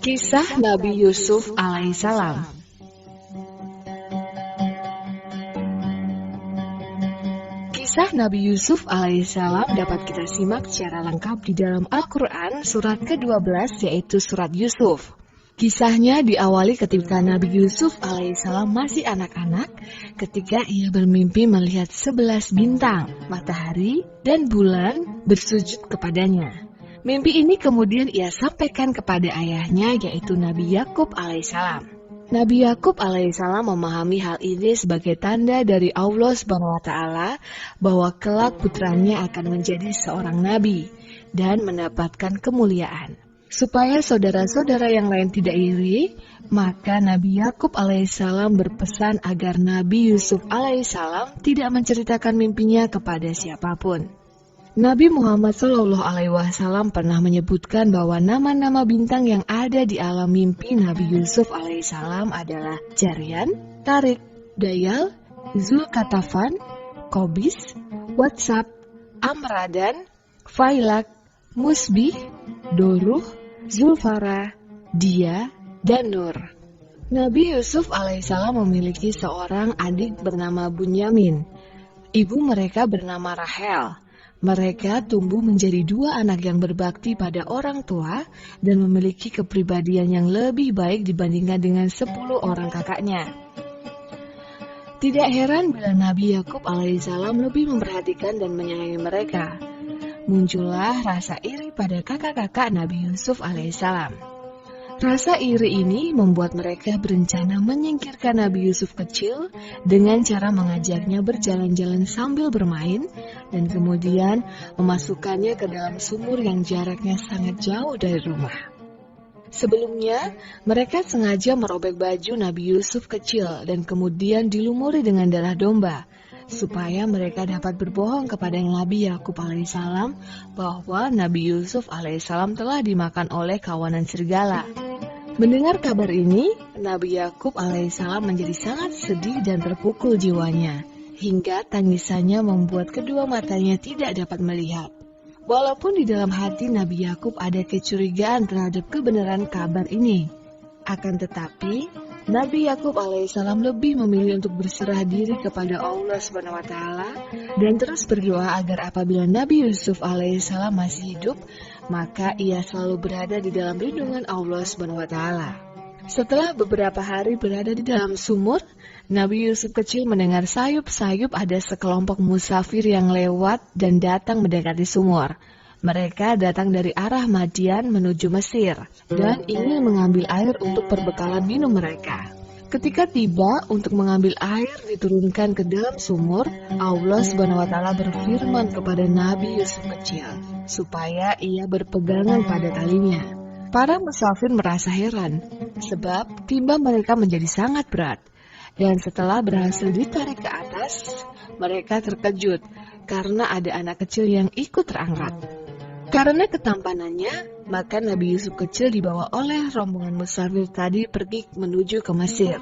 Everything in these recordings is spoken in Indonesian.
Kisah Nabi Yusuf alaihissalam. Kisah Nabi Yusuf alaihissalam dapat kita simak secara lengkap di dalam Al-Quran surat ke-12, yaitu surat Yusuf. Kisahnya diawali ketika Nabi Yusuf alaihissalam masih anak-anak, ketika ia bermimpi melihat 11 bintang, matahari, dan bulan bersujud kepadanya. Mimpi ini kemudian ia sampaikan kepada ayahnya, yaitu Nabi Yakub alaihissalam. Nabi Yakub alaihissalam memahami hal ini sebagai tanda dari Allah SWT bahwa kelak putranya akan menjadi seorang nabi dan mendapatkan kemuliaan. Supaya saudara-saudara yang lain tidak iri, maka Nabi Yakub alaihissalam berpesan agar Nabi Yusuf alaihissalam tidak menceritakan mimpinya kepada siapapun. Nabi Muhammad SAW pernah menyebutkan bahwa nama-nama bintang yang ada di alam mimpi Nabi Yusuf alaihissalam adalah Jarian, Tarik, Dayal, Zulkatafan, Kobis, Watsab, Amradan, Failak, Musbih, Doruh, Zulfara, Dia, dan Nur. Nabi Yusuf alaihissalam memiliki seorang adik bernama Bunyamin. Ibu mereka bernama Rahel. Mereka tumbuh menjadi dua anak yang berbakti pada orang tua dan memiliki kepribadian yang lebih baik dibandingkan dengan 10 orang kakaknya. Tidak heran bila Nabi Yakub alaihissalam lebih memperhatikan dan menyayangi mereka. Muncullah rasa iri pada kakak-kakak Nabi Yusuf alaihissalam. Rasa iri ini membuat mereka berencana menyingkirkan Nabi Yusuf kecil dengan cara mengajaknya berjalan-jalan sambil bermain dan kemudian memasukkannya ke dalam sumur yang jaraknya sangat jauh dari rumah. Sebelumnya, mereka sengaja merobek baju Nabi Yusuf kecil dan kemudian dilumuri dengan darah domba, supaya mereka dapat berbohong kepada Nabi Yakub alaihissalam bahwa Nabi Yusuf alaihissalam telah dimakan oleh kawanan serigala. Mendengar kabar ini, Nabi Yakub alaihissalam menjadi sangat sedih dan terpukul jiwanya, hingga tangisannya membuat kedua matanya tidak dapat melihat. Walaupun di dalam hati Nabi Yakub ada kecurigaan terhadap kebenaran kabar ini, akan tetapi Nabi Yakub alaihissalam lebih memilih untuk berserah diri kepada Allah SWT dan terus berdoa agar apabila Nabi Yusuf alaihissalam masih hidup, maka ia selalu berada di dalam lindungan Allah SWT. Setelah beberapa hari berada di dalam sumur, Nabi Yusuf kecil mendengar sayup-sayup ada sekelompok musafir yang lewat dan datang mendekati sumur. Mereka datang dari arah Madian menuju Mesir dan ingin mengambil air untuk perbekalan minum mereka. Ketika tiba untuk mengambil air diturunkan ke dalam sumur, Allah SWT berfirman kepada Nabi Yusuf kecil supaya ia berpegangan pada talinya. Para musafir merasa heran sebab timba mereka menjadi sangat berat. Dan setelah berhasil ditarik ke atas, mereka terkejut karena ada anak kecil yang ikut terangkat. Karena ketampanannya, maka Nabi Yusuf kecil dibawa oleh rombongan musafir tadi pergi menuju ke Mesir.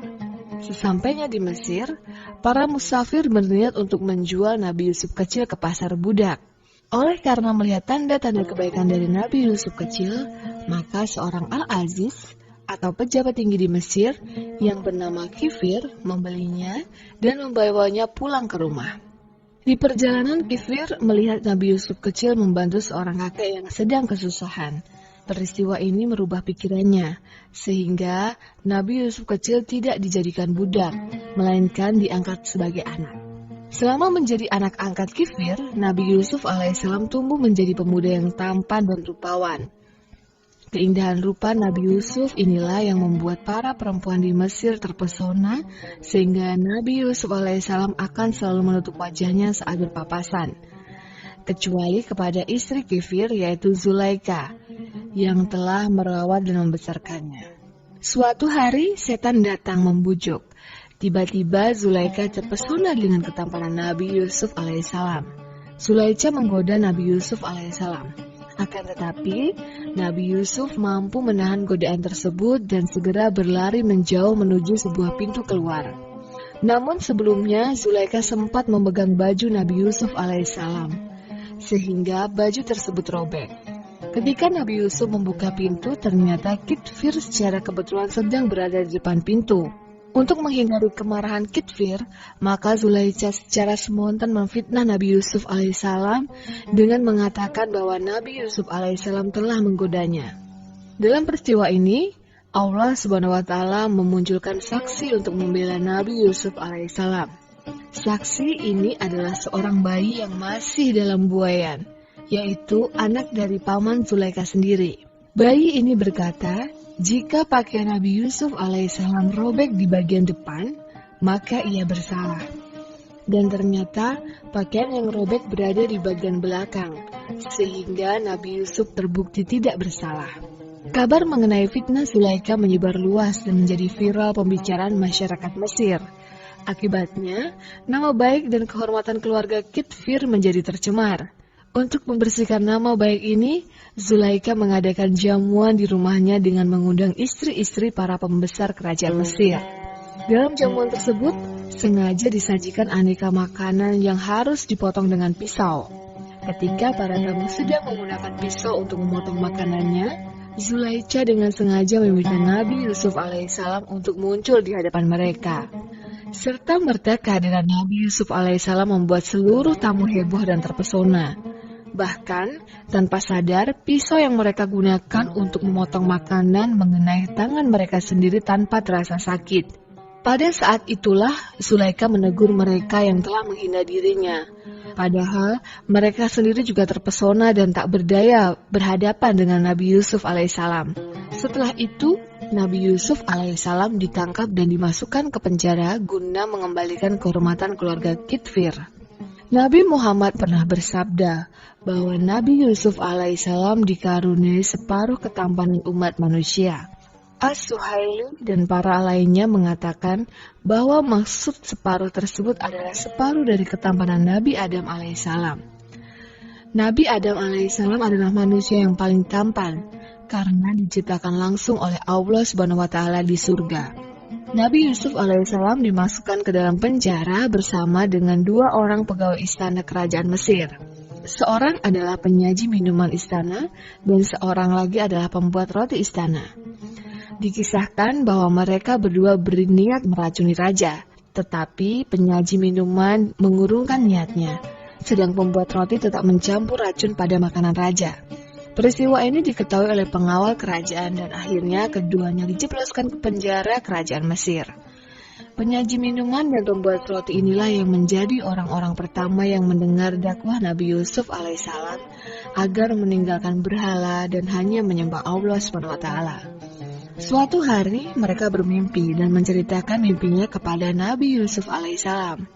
Sesampainya di Mesir, para musafir berniat untuk menjual Nabi Yusuf kecil ke pasar budak. Oleh karena melihat tanda-tanda kebaikan dari Nabi Yusuf kecil, maka seorang Al-Aziz atau pejabat tinggi di Mesir yang bernama Kifir membelinya dan membawanya pulang ke rumah. Di perjalanan, Kifir melihat Nabi Yusuf kecil membantu seorang kakek yang sedang kesusahan. Peristiwa ini merubah pikirannya, sehingga Nabi Yusuf kecil tidak dijadikan budak, melainkan diangkat sebagai anak. Selama menjadi anak angkat Kifir, Nabi Yusuf alaihissalam tumbuh menjadi pemuda yang tampan dan rupawan. Keindahan rupa Nabi Yusuf inilah yang membuat para perempuan di Mesir terpesona, sehingga Nabi Yusuf alaihissalam akan selalu menutup wajahnya saat berpapasan, kecuali kepada istri Kifir yaitu Zulaika, yang telah merawat dan membesarkannya. Suatu hari setan datang membujuk. Tiba-tiba Zulaika terpesona dengan ketampanan Nabi Yusuf alaihissalam. Zulaika menggoda Nabi Yusuf alaihissalam. Akan tetapi, Nabi Yusuf mampu menahan godaan tersebut dan segera berlari menjauh menuju sebuah pintu keluar. Namun sebelumnya, Zulaika sempat memegang baju Nabi Yusuf alaihissalam, sehingga baju tersebut robek. Ketika Nabi Yusuf membuka pintu, ternyata Kitfir secara kebetulan sedang berada di depan pintu. Untuk menghindari kemarahan Kitfir, maka Zulaikha secara spontan memfitnah Nabi Yusuf alaihissalam dengan mengatakan bahwa Nabi Yusuf alaihissalam telah menggodanya. Dalam peristiwa ini, Allah Subhanahu wa Ta'ala memunculkan saksi untuk membela Nabi Yusuf alaihissalam. Saksi ini adalah seorang bayi yang masih dalam buayan, yaitu anak dari paman Zulaikha sendiri. Bayi ini berkata, jika pakaian Nabi Yusuf alaihissalam robek di bagian depan, maka ia bersalah. Dan ternyata pakaian yang robek berada di bagian belakang, sehingga Nabi Yusuf terbukti tidak bersalah. Kabar mengenai fitnah Zulaikha menyebar luas dan menjadi viral pembicaraan masyarakat Mesir. Akibatnya, nama baik dan kehormatan keluarga Kitfir menjadi tercemar. Untuk membersihkan nama baik ini, Zulaikha mengadakan jamuan di rumahnya dengan mengundang istri-istri para pembesar kerajaan Mesir. Dalam jamuan tersebut, sengaja disajikan aneka makanan yang harus dipotong dengan pisau. Ketika para tamu sedang menggunakan pisau untuk memotong makanannya, Zulaikha dengan sengaja meminta Nabi Yusuf alaihissalam untuk muncul di hadapan mereka. Serta merta kehadiran Nabi Yusuf alaihissalam membuat seluruh tamu heboh dan terpesona. Bahkan, tanpa sadar, pisau yang mereka gunakan untuk memotong makanan mengenai tangan mereka sendiri tanpa terasa sakit. Pada saat itulah, Zulaikha menegur mereka yang telah menghina dirinya. Padahal, mereka sendiri juga terpesona dan tak berdaya berhadapan dengan Nabi Yusuf alaihissalam. Setelah itu, Nabi Yusuf alaihissalam ditangkap dan dimasukkan ke penjara guna mengembalikan kehormatan keluarga Kitfir. Nabi Muhammad pernah bersabda bahwa Nabi Yusuf alaihissalam dikaruniai separuh ketampanan umat manusia. As-Suhaili dan para lainnya mengatakan bahwa maksud separuh tersebut adalah separuh dari ketampanan Nabi Adam alaihissalam. Nabi Adam alaihissalam adalah manusia yang paling tampan karena diciptakan langsung oleh Allah Subhanahu wa Ta'ala di surga. Nabi Yusuf alaihissalam dimasukkan ke dalam penjara bersama dengan dua orang pegawai istana kerajaan Mesir. Seorang adalah penyaji minuman istana dan seorang lagi adalah pembuat roti istana. Dikisahkan bahwa mereka berdua berniat meracuni raja, tetapi penyaji minuman mengurungkan niatnya, sedang pembuat roti tetap mencampur racun pada makanan raja. Peristiwa ini diketahui oleh pengawal kerajaan dan akhirnya keduanya dijebloskan ke penjara kerajaan Mesir. Penyaji minuman dan pembuat roti inilah yang menjadi orang-orang pertama yang mendengar dakwah Nabi Yusuf alaihissalam agar meninggalkan berhala dan hanya menyembah Allah SWT. Suatu hari mereka bermimpi dan menceritakan mimpinya kepada Nabi Yusuf alaihissalam.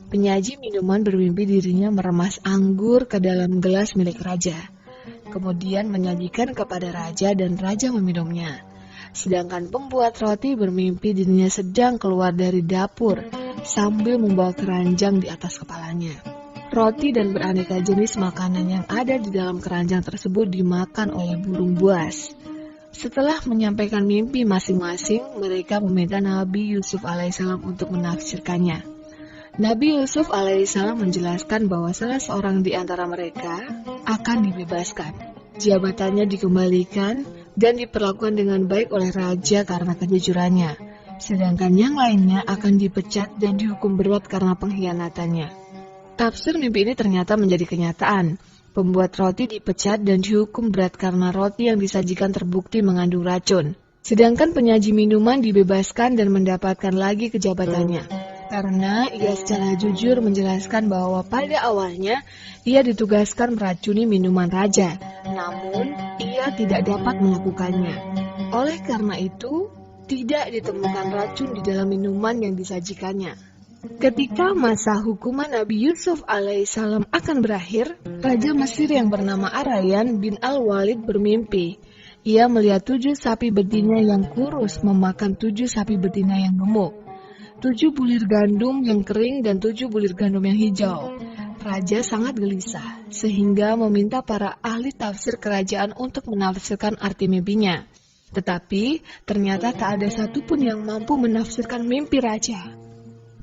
Penyaji minuman bermimpi dirinya meremas anggur ke dalam gelas milik raja, kemudian menyajikan kepada raja dan raja meminumnya. Sedangkan pembuat roti bermimpi dirinya sedang keluar dari dapur sambil membawa keranjang di atas kepalanya. Roti dan beraneka jenis makanan yang ada di dalam keranjang tersebut dimakan oleh burung buas. Setelah menyampaikan mimpi masing-masing, mereka meminta Nabi Yusuf alaihissalam untuk menafsirkannya. Nabi Yusuf alaihissalam menjelaskan bahwa salah seorang di antara mereka akan dibebaskan. Jabatannya dikembalikan dan diperlakukan dengan baik oleh raja karena kejujurannya. Sedangkan yang lainnya akan dipecat dan dihukum berat karena pengkhianatannya. Tafsir mimpi ini ternyata menjadi kenyataan. Pembuat roti dipecat dan dihukum berat karena roti yang disajikan terbukti mengandung racun. Sedangkan penyaji minuman dibebaskan dan mendapatkan lagi kejabatannya. Karena ia secara jujur menjelaskan bahwa pada awalnya ia ditugaskan meracuni minuman raja, namun ia tidak dapat melakukannya. Oleh karena itu, tidak ditemukan racun di dalam minuman yang disajikannya. Ketika masa hukuman Nabi Yusuf alaihissalam akan berakhir, Raja Mesir yang bernama Arayan bin Al-Walid bermimpi. Ia melihat 7 sapi betina yang kurus memakan 7 sapi betina yang gemuk, 7 bulir gandum yang kering dan 7 bulir gandum yang hijau. Raja sangat gelisah, sehingga meminta para ahli tafsir kerajaan untuk menafsirkan arti mimpinya. Tetapi, ternyata tak ada satupun yang mampu menafsirkan mimpi raja.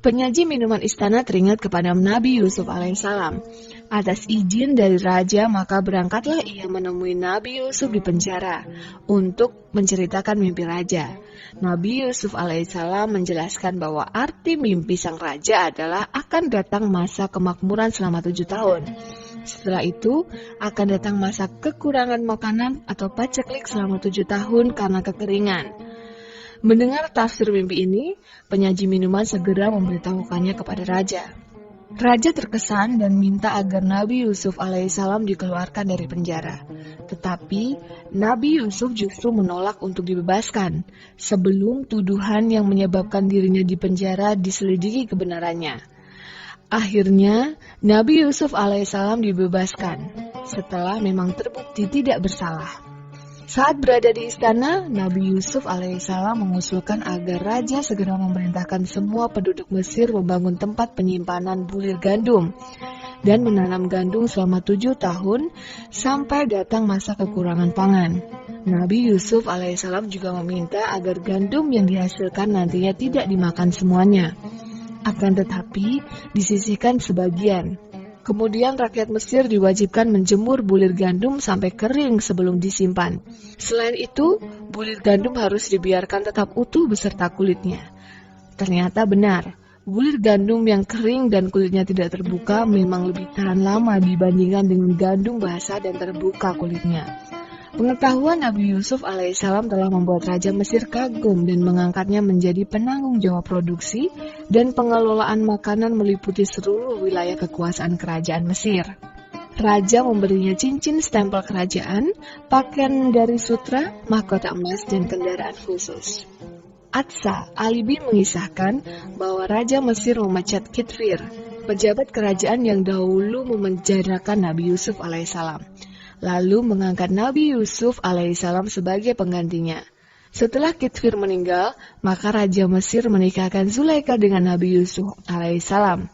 Penyaji minuman istana teringat kepada Nabi Yusuf alaihissalam. Atas izin dari raja, maka berangkatlah ia menemui Nabi Yusuf di penjara untuk menceritakan mimpi raja. Nabi Yusuf alaihissalam menjelaskan bahwa arti mimpi sang raja adalah akan datang masa kemakmuran selama 7 tahun. Setelah itu, akan datang masa kekurangan makanan atau paceklik selama 7 tahun karena kekeringan. Mendengar tafsir mimpi ini, penyaji minuman segera memberitahukannya kepada raja. Raja terkesan dan minta agar Nabi Yusuf alaihissalam dikeluarkan dari penjara. Tetapi, Nabi Yusuf justru menolak untuk dibebaskan, sebelum tuduhan yang menyebabkan dirinya di penjara diselidiki kebenarannya. Akhirnya, Nabi Yusuf alaihissalam dibebaskan, setelah memang terbukti tidak bersalah. Saat berada di istana, Nabi Yusuf alaihissalam mengusulkan agar raja segera memerintahkan semua penduduk Mesir membangun tempat penyimpanan bulir gandum dan menanam gandum selama 7 tahun sampai datang masa kekurangan pangan. Nabi Yusuf alaihissalam juga meminta agar gandum yang dihasilkan nantinya tidak dimakan semuanya, akan tetapi disisihkan sebagian. Kemudian rakyat Mesir diwajibkan menjemur bulir gandum sampai kering sebelum disimpan. Selain itu, bulir gandum harus dibiarkan tetap utuh beserta kulitnya. Ternyata benar, bulir gandum yang kering dan kulitnya tidak terbuka memang lebih tahan lama dibandingkan dengan gandum basah dan terbuka kulitnya. Pengetahuan Nabi Yusuf alaihissalam telah membuat Raja Mesir kagum dan mengangkatnya menjadi penanggung jawab produksi dan pengelolaan makanan meliputi seluruh wilayah kekuasaan kerajaan Mesir. Raja memberinya cincin stempel kerajaan, pakaian dari sutra, mahkota emas, dan kendaraan khusus. Atsa Alibi mengisahkan bahwa Raja Mesir memecat Kitfir, pejabat kerajaan yang dahulu memenjarakan Nabi Yusuf alaihissalam, lalu mengangkat Nabi Yusuf alaihissalam sebagai penggantinya. Setelah Kitfir meninggal, maka Raja Mesir menikahkan Zulaikha dengan Nabi Yusuf alaihissalam.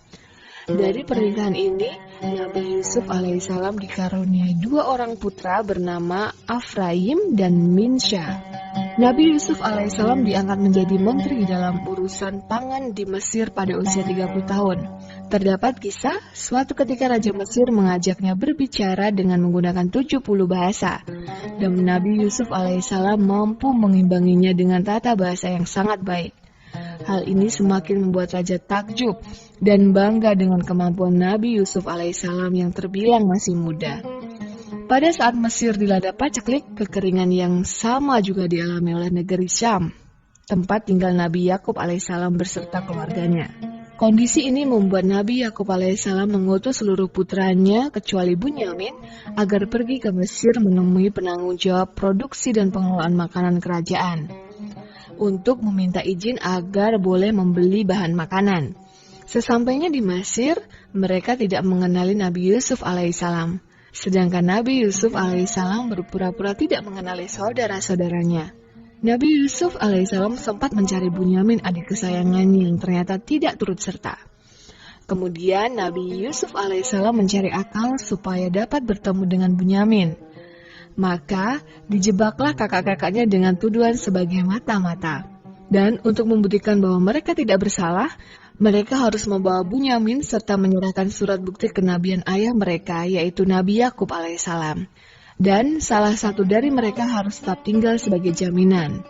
Dari pernikahan ini, Nabi Yusuf alaihissalam dikaruniai 2 orang putra bernama Afraim dan Minsya. Nabi Yusuf alaihissalam diangkat menjadi menteri dalam urusan pangan di Mesir pada usia 30 tahun. Terdapat kisah, suatu ketika Raja Mesir mengajaknya berbicara dengan menggunakan 70 bahasa, dan Nabi Yusuf alaihissalam mampu mengimbanginya dengan tata bahasa yang sangat baik. Hal ini semakin membuat Raja takjub dan bangga dengan kemampuan Nabi Yusuf alaihissalam yang terbilang masih muda. Pada saat Mesir dilanda paceklik, kekeringan yang sama juga dialami oleh negeri Syam, tempat tinggal Nabi Yakub alaihissalam beserta keluarganya. Kondisi ini membuat Nabi Yakub alaihissalam mengutus seluruh putranya kecuali Bunyamin agar pergi ke Mesir menemui penanggung jawab produksi dan pengelolaan makanan kerajaan untuk meminta izin agar boleh membeli bahan makanan. Sesampainya di Mesir, mereka tidak mengenali Nabi Yusuf alaihissalam, sedangkan Nabi Yusuf alaihissalam berpura-pura tidak mengenali saudara-saudaranya. Nabi Yusuf alaihissalam sempat mencari Bunyamin, adik kesayangannya, yang ternyata tidak turut serta. Kemudian Nabi Yusuf alaihissalam mencari akal supaya dapat bertemu dengan Bunyamin. Maka dijebaklah kakak-kakaknya dengan tuduhan sebagai mata-mata. Dan untuk membuktikan bahwa mereka tidak bersalah, mereka harus membawa Bunyamin serta menyerahkan surat bukti kenabian ayah mereka, yaitu Nabi Yakub alaihissalam. Dan salah satu dari mereka harus tetap tinggal sebagai jaminan.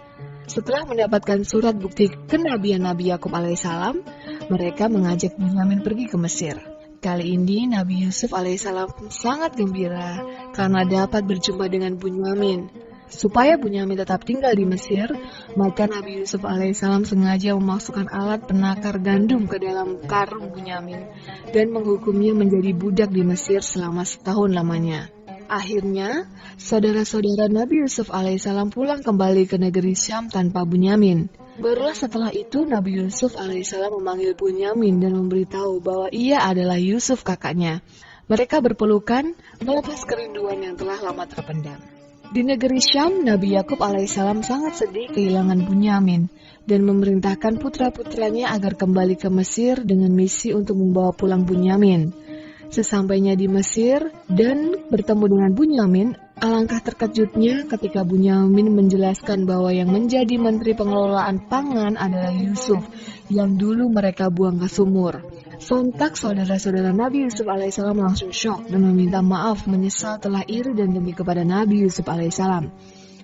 Setelah mendapatkan surat bukti kenabian Nabi Yakub alaihissalam, mereka mengajak Bunyamin pergi ke Mesir. Kali ini Nabi Yusuf alaihissalam sangat gembira karena dapat berjumpa dengan Bunyamin. Supaya Bunyamin tetap tinggal di Mesir, maka Nabi Yusuf alaihissalam sengaja memasukkan alat penakar gandum ke dalam karung Bunyamin dan menghukumnya menjadi budak di Mesir selama setahun lamanya. Akhirnya, saudara-saudara Nabi Yusuf alaihissalam pulang kembali ke negeri Syam tanpa Bunyamin. Barulah setelah itu Nabi Yusuf alaihissalam memanggil Bunyamin dan memberitahu bahwa ia adalah Yusuf kakaknya. Mereka berpelukan melepas kerinduan yang telah lama terpendam. Di negeri Syam, Nabi Yakub alaihissalam sangat sedih kehilangan Bunyamin dan memerintahkan putra-putranya agar kembali ke Mesir dengan misi untuk membawa pulang Bunyamin. Sesampainya di Mesir dan bertemu dengan Bunyamin, Alangkah terkejutnya ketika Bunyamin menjelaskan bahwa yang menjadi menteri pengelolaan pangan adalah Yusuf, yang dulu mereka buang ke sumur. Sontak saudara-saudara Nabi Yusuf alaihissalam langsung syok dan meminta maaf menyesal telah iri dan dengki kepada Nabi Yusuf alaihissalam.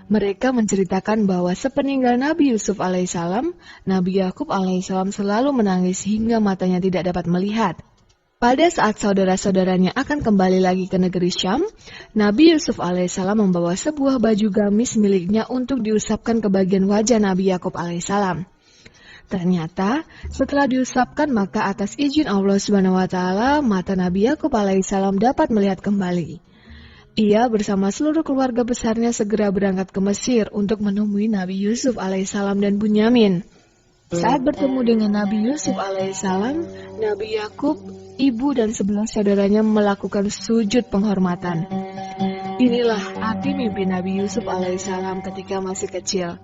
Mereka menceritakan bahwa sepeninggal Nabi Yusuf alaihissalam, Nabi Yakub alaihissalam selalu menangis hingga matanya tidak dapat melihat. Pada saat saudara-saudaranya akan kembali lagi ke negeri Syam, Nabi Yusuf alaihissalam membawa sebuah baju gamis miliknya untuk diusapkan ke bagian wajah Nabi Yakub alaihissalam. Ternyata, setelah diusapkan maka atas izin Allah SWT, mata Nabi Yakub alaihissalam dapat melihat kembali. Ia bersama seluruh keluarga besarnya segera berangkat ke Mesir untuk menemui Nabi Yusuf alaihissalam dan Bunyamin. Saat bertemu dengan Nabi Yusuf alaihissalam, Nabi Yakub, ibu dan 11 saudaranya melakukan sujud penghormatan. Inilah arti mimpi Nabi Yusuf alaihissalam ketika masih kecil.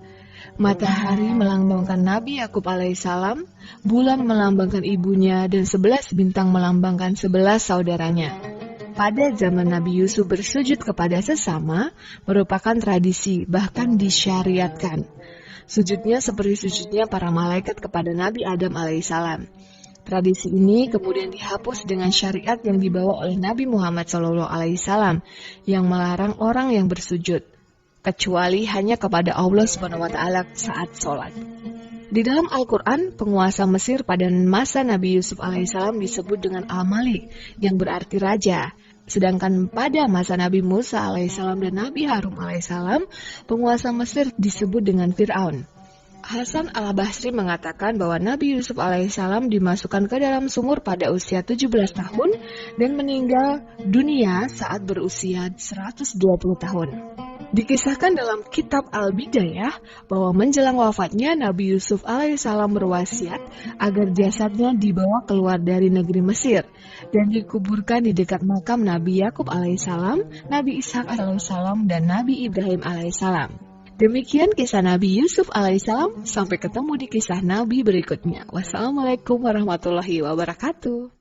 Matahari melambangkan Nabi Yakub alaihissalam, bulan melambangkan ibunya, dan 11 bintang melambangkan 11 saudaranya. Pada zaman Nabi Yusuf bersujud kepada sesama merupakan tradisi, bahkan disyariatkan. Sujudnya seperti sujudnya para malaikat kepada Nabi Adam alaihissalam. Tradisi ini kemudian dihapus dengan syariat yang dibawa oleh Nabi Muhammad SAW yang melarang orang yang bersujud, kecuali hanya kepada Allah SWT saat sholat. Di dalam Al-Quran, penguasa Mesir pada masa Nabi Yusuf alaihissalam disebut dengan Al-Malik, yang berarti raja. Sedangkan pada masa Nabi Musa alaihissalam dan Nabi Harun alaihissalam, penguasa Mesir disebut dengan Fir'aun. Hasan al-Basri mengatakan bahwa Nabi Yusuf alaihissalam dimasukkan ke dalam sumur pada usia 17 tahun dan meninggal dunia saat berusia 120 tahun. Dikisahkan dalam kitab Al-Bidayah bahwa menjelang wafatnya Nabi Yusuf alaihissalam berwasiat agar jasadnya dibawa keluar dari negeri Mesir dan dikuburkan di dekat makam Nabi Yakub alaihissalam, Nabi Ishak alaihissalam, dan Nabi Ibrahim alaihissalam. Demikian kisah Nabi Yusuf alaihissalam. Sampai ketemu di kisah Nabi berikutnya. Wassalamualaikum warahmatullahi wabarakatuh.